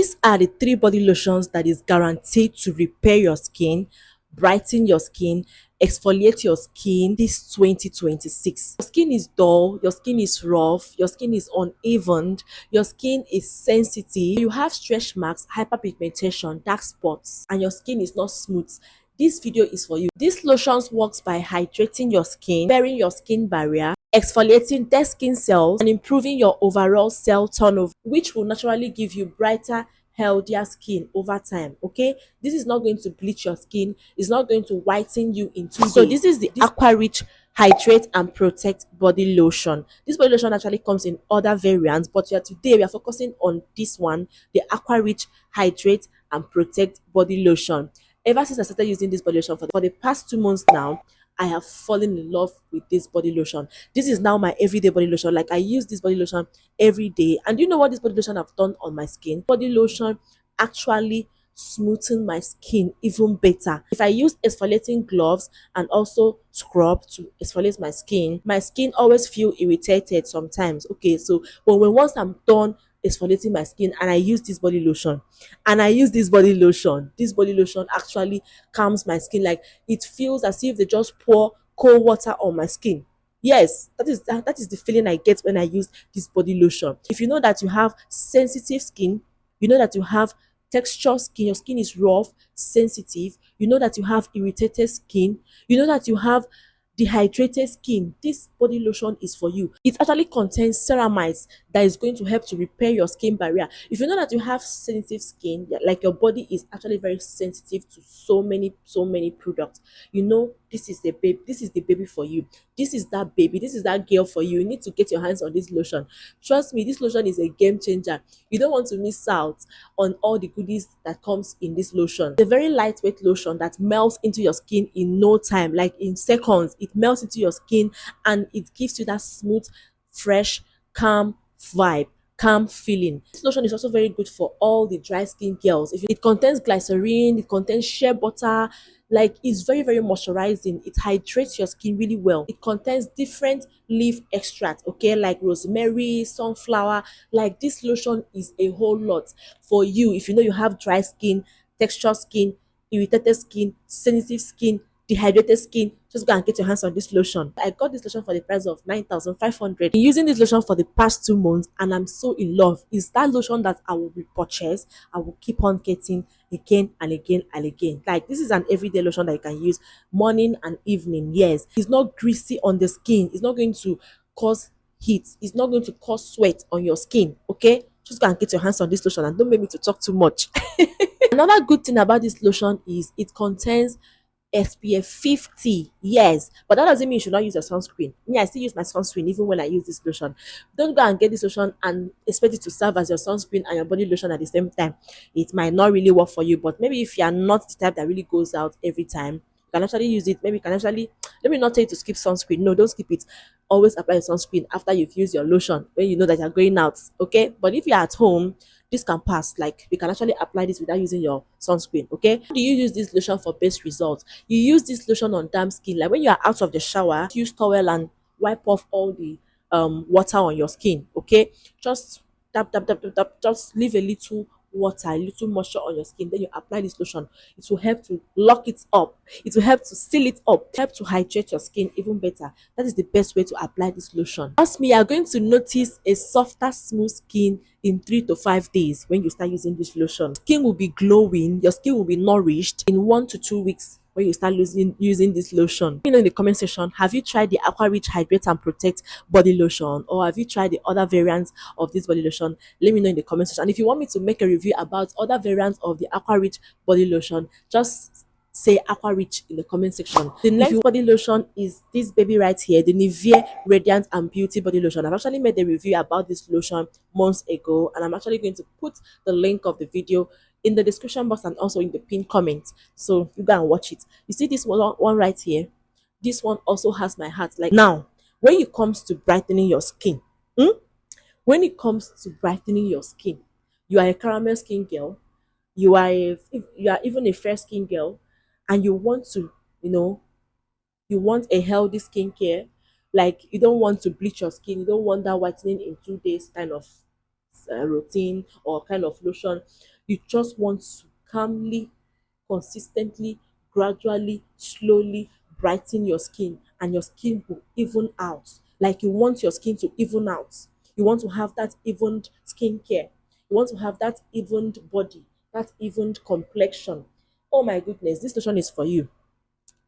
These are the three body lotions that is guaranteed to repair your skin, brighten your skin, exfoliate your skin this 2026. Your skin is dull, your skin is rough, your skin is uneven, your skin is sensitive, you have stretch marks, hyperpigmentation, dark spots, and your skin is not smooth. This video is for you. This lotions works by hydrating your skin, repairing your skin barrier, exfoliating dead skin cells, and improving your overall cell turnover, which will naturally give you brighter, healthier skin over time. Okay, this is not going to bleach your skin, it's not going to whiten you in 2 days. So this is the Aqua Rich Hydrate and Protect body lotion. This body lotion actually comes in other variants, but today we are focusing on this one, the Aqua Rich Hydrate and Protect body lotion. Ever since I started using this body lotion for the past 2 months now, I have fallen in love with this body lotion. This is now my everyday body lotion. Like, I use this body lotion every day. And you know what this body lotion have done on my skin? Body lotion actually smoothing my skin even better. If I use exfoliating gloves and also scrub to exfoliate my skin always feel irritated sometimes. Okay, so when once I'm done exfoliating my skin and I use this body lotion this body lotion actually calms my skin. Like, it feels as if they just pour cold water on my skin. Yes, that is the feeling I get when I use this body lotion. If you know that you have sensitive skin, you know that you have texture skin, your skin is rough, sensitive, you know that you have irritated skin, you know that you have dehydrated skin, this body lotion is for you. It actually contains ceramides that is going to help to repair your skin barrier. If you know that you have sensitive skin, like your body is actually very sensitive to so many products, you know this is the baby for you. This is that baby, this is that girl for you. You need to get your hands on this lotion. Trust me, this lotion is a game changer. You don't want to miss out on all the goodies that comes in this lotion. It's a very lightweight lotion that melts into your skin in no time, like in seconds. It melts into your skin and it gives you that smooth, fresh, calm vibe, calm feeling. This lotion is also very good for all the dry skin girls. If it contains glycerin, it contains shea butter, like, it's very moisturizing. It hydrates your skin really well. It contains different leaf extract, okay, like rosemary, sunflower. Like, this lotion is a whole lot for you. If you know you have dry skin, texture skin, irritated skin, sensitive skin, dehydrated skin, just go and get your hands on this lotion. I got this lotion for the price of 9,500. Been using this lotion for the past 2 months and I'm so in love. It's that lotion that I will repurchase. I will keep on getting again and again and again. Like, this is an everyday lotion that you can use morning and evening. Yes, it's not greasy on the skin. It's not going to cause heat. It's not going to cause sweat on your skin. Okay, just go and get your hands on this lotion and don't make me to talk too much. Another good thing about this lotion is it contains SPF 50. Yes, but that doesn't mean you should not use a sunscreen. Me, I still use my sunscreen even when I use this lotion. Don't go and get this lotion and expect it to serve as your sunscreen and your body lotion at the same time. It might not really work for you, but maybe if you are not the type that really goes out every time, you can actually use it. Maybe you can actually, let me not tell you to skip sunscreen. No, don't skip it. Always apply your sunscreen after you've used your lotion when you know that you're going out. Okay, but if you're at home, this can pass. Like, you can actually apply this without using your sunscreen. Okay, how do you use this lotion for best results? You use this lotion on damp skin. Like, when you are out of the shower, use towel and wipe off all the water on your skin. Okay, just tap, just leave a little water, a little moisture on your skin, then you apply this lotion. It will help to lock it up, it will help to seal it up, help to hydrate your skin even better. That is the best way to apply this lotion. Trust me, you are going to notice a softer, smooth skin in 3 to 5 days when you start using this lotion. Skin will be glowing, your skin will be nourished in 1 to 2 weeks when you start using this lotion. Let me know in the comment section, have you tried the Aqua Rich Hydrate and Protect body lotion, or have you tried the other variants of this body lotion? Let me know in the comment section. And if you want me to make a review about other variants of the Aqua Rich body lotion, just say Aqua Rich in the comment section. The next body lotion is this baby right here, the Nivea Radiance and Beauty body lotion. I've actually made a review about this lotion months ago, and I'm actually going to put the link of the video in the description box and also in the pinned comment, so you go and watch it. You see this one right here, this one also has my heart. Like, now when it comes to brightening your skin, when it comes to brightening your skin, you are a caramel skin girl, if you are even a fair skin girl, and you want to, you know, you want a healthy skincare, like, you don't want to bleach your skin, you don't want that whitening in 2 days kind of routine or kind of lotion. You just want to calmly, consistently, gradually, slowly brighten your skin, and your skin will even out. Like you want your skin to even out. You want to have that evened skincare. You want to have that evened body, that evened complexion. Oh my goodness, this lotion is for you.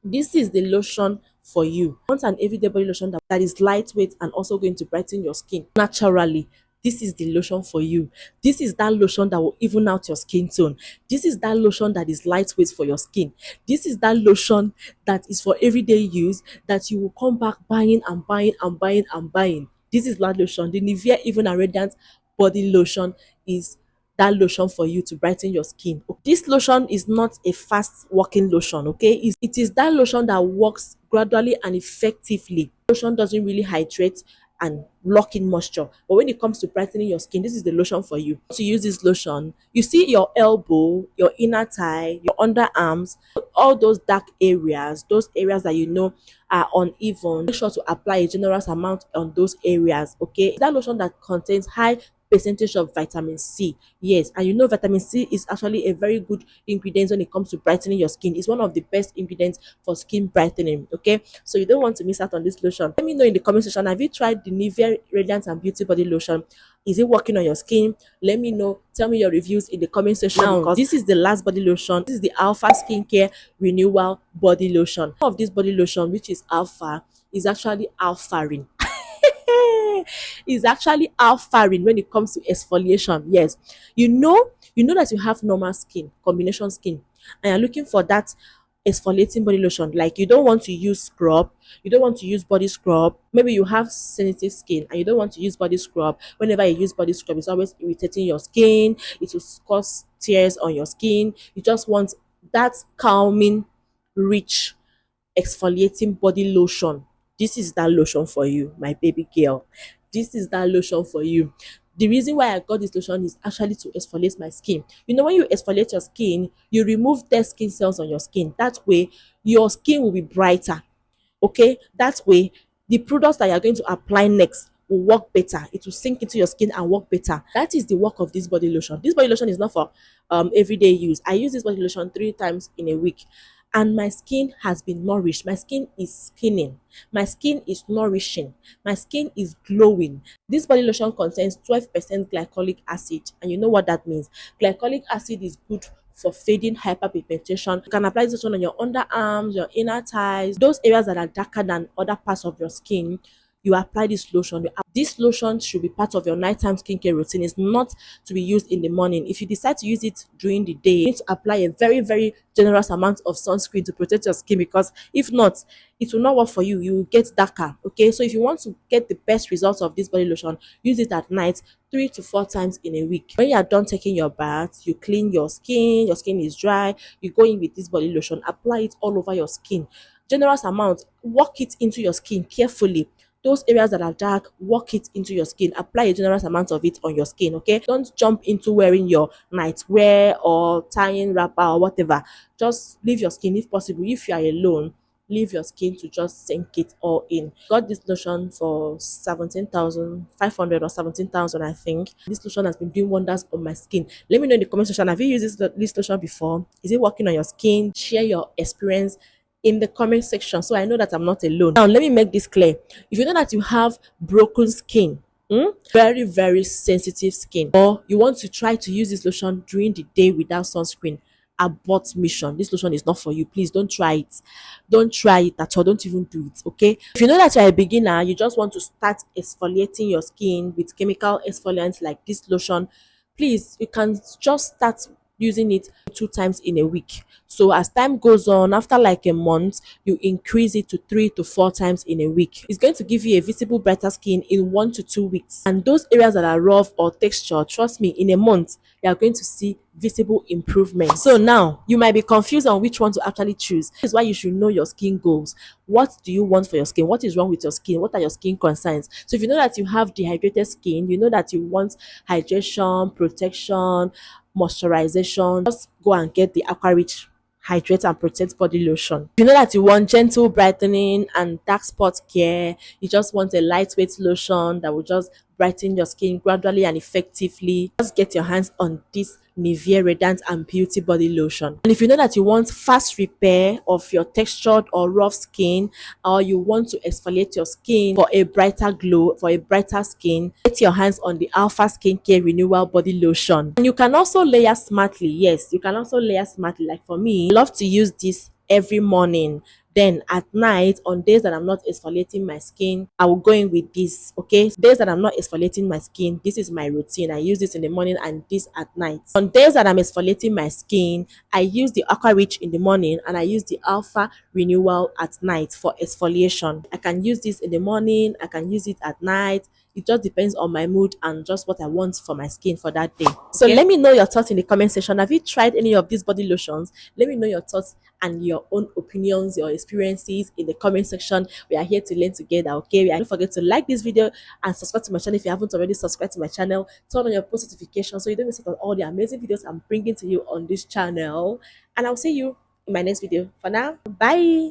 This is the lotion for you. You want an everyday body lotion that is lightweight and also going to brighten your skin naturally. This is the lotion for you. This is that lotion that will even out your skin tone. This is that lotion that is lightweight for your skin. This is that lotion that is for everyday use that you will come back buying and buying and buying and buying. This is that lotion. The Nivea Even and Radiant body lotion is that lotion for you to brighten your skin. This lotion is not a fast working lotion, okay? It is that lotion that works gradually and effectively. Lotion doesn't really hydrate and lock in moisture. But when it comes to brightening your skin, this is the lotion for you. To use this lotion, you see your elbow, your inner thigh, your underarms, all those dark areas, those areas that you know are uneven. Make sure to apply a generous amount on those areas, okay? That lotion that contains high percentage of vitamin C. Yes, and you know vitamin C is actually a very good ingredient when it comes to brightening your skin. It's one of the best ingredients for skin brightening. Okay, so you don't want to miss out on this lotion. Let me know in the comment section. Have you tried the Nivea Radiant and Beauty Body Lotion? Is it working on your skin? Let me know. Tell me your reviews in the comment section. Now, because this is the last body lotion. This is the Alpha Skincare Renewal Body Lotion. One of this body lotion, which is Alpha, is actually alpha-ring. Is actually alpha-ring when it comes to exfoliation. Yes, you know that you have normal skin, combination skin, and you're looking for that exfoliating body lotion. Like you don't want to use scrub, you don't want to use body scrub. Maybe you have sensitive skin and you don't want to use body scrub. Whenever you use body scrub, it's always irritating your skin. It will cause tears on your skin. You just want that calming, rich exfoliating body lotion. This is that lotion for you, my baby girl. This is that lotion for you. The reason why I got this lotion is actually to exfoliate my skin. You know, when you exfoliate your skin, you remove dead skin cells on your skin. That way, your skin will be brighter. Okay, that way, the products that you're going to apply next will work better. It will sink into your skin and work better. That is the work of this body lotion. This body lotion is not for everyday use. I use this body lotion 3 times in a week, and my skin has been nourished. My skin is spinning. My skin is nourishing. My skin is glowing. This body lotion contains 12% glycolic acid, and you know what that means. Glycolic acid is good for fading hyperpigmentation. You can apply this one on your underarms, your inner thighs, those areas that are darker than other parts of your skin. You apply this lotion. This lotion should be part of your nighttime skincare routine. It's not to be used in the morning. If you decide to use it during the day, you need to apply a very, very generous amount of sunscreen to protect your skin, because if not, it will not work for you. You will get darker. Okay, so if you want to get the best results of this body lotion, use it at night 3 to 4 times in a week. When you are done taking your bath, you clean your skin is dry, you go in with this body lotion, apply it all over your skin. Generous amount, work it into your skin carefully. Those areas that are dark, work it into your skin. Apply a generous amount of it on your skin, okay? Don't jump into wearing your nightwear or tying wrapper or whatever. Just leave your skin if possible. If you are alone, leave your skin to just sink it all in. Got this lotion for 17,500 or 17,000, I think. This lotion has been doing wonders on my skin. Let me know in the comment section, have you used this lotion before? Is it working on your skin? Share your experience in the comment section so I know that I'm not alone. Now, let me make this clear. If you know that you have broken skin, very, very sensitive skin, or you want to try to use this lotion during the day without sunscreen, abort mission. This lotion is not for you. Please don't try it. Don't try it at all. Don't even do it. Okay. If you know that you're a beginner, you just want to start exfoliating your skin with chemical exfoliants like this lotion, please, you can just start using it 2 times in a week. So as time goes on, after like a month, you increase it to 3 to 4 times in a week. It's going to give you a visible brighter skin in 1 to 2 weeks. And those areas that are rough or texture, trust me, in a month, you are going to see visible improvement. So now you might be confused on which one to actually choose. This is why you should know your skin goals. What do you want for your skin? What is wrong with your skin? What are your skin concerns? So if you know that you have dehydrated skin, you know that you want hydration, protection, moisturization, just go and get the Aqua Rich Hydrate and Protect body lotion. If you know that you want gentle brightening and dark spot care, you just want a lightweight lotion that will just brighten your skin gradually and effectively, just get your hands on this Nivea Radiant and Beauty Body Lotion. And if you know that you want fast repair of your textured or rough skin, or you want to exfoliate your skin for a brighter glow, for a brighter skin, get your hands on the Alpha Skincare Renewal Body Lotion. And you can also layer smartly. Yes, you can also layer smartly. Like for me, I love to use this every morning. Then at night, on days that I'm not exfoliating my skin, I will go in with this. Okay, days that I'm not exfoliating my skin, this is my routine. I use this in the morning and this at night. On days that I'm exfoliating my skin, I use the Aqua Rich in the morning and I use the Alpha Renewal at night for exfoliation. I can use this in the morning, I can use it at night. It just depends on my mood and just what I want for my skin for that day. So let me know your thoughts in the comment section. Have you tried any of these body lotions? Let me know your thoughts and your own opinions, your experiences in the comment section. We are here to learn together, okay? Don't forget to like this video and subscribe to my channel if you haven't already subscribed to my channel. Turn on your post notifications so you don't miss out on all the amazing videos I'm bringing to you on this channel. And I'll see you in my next video. For now, bye.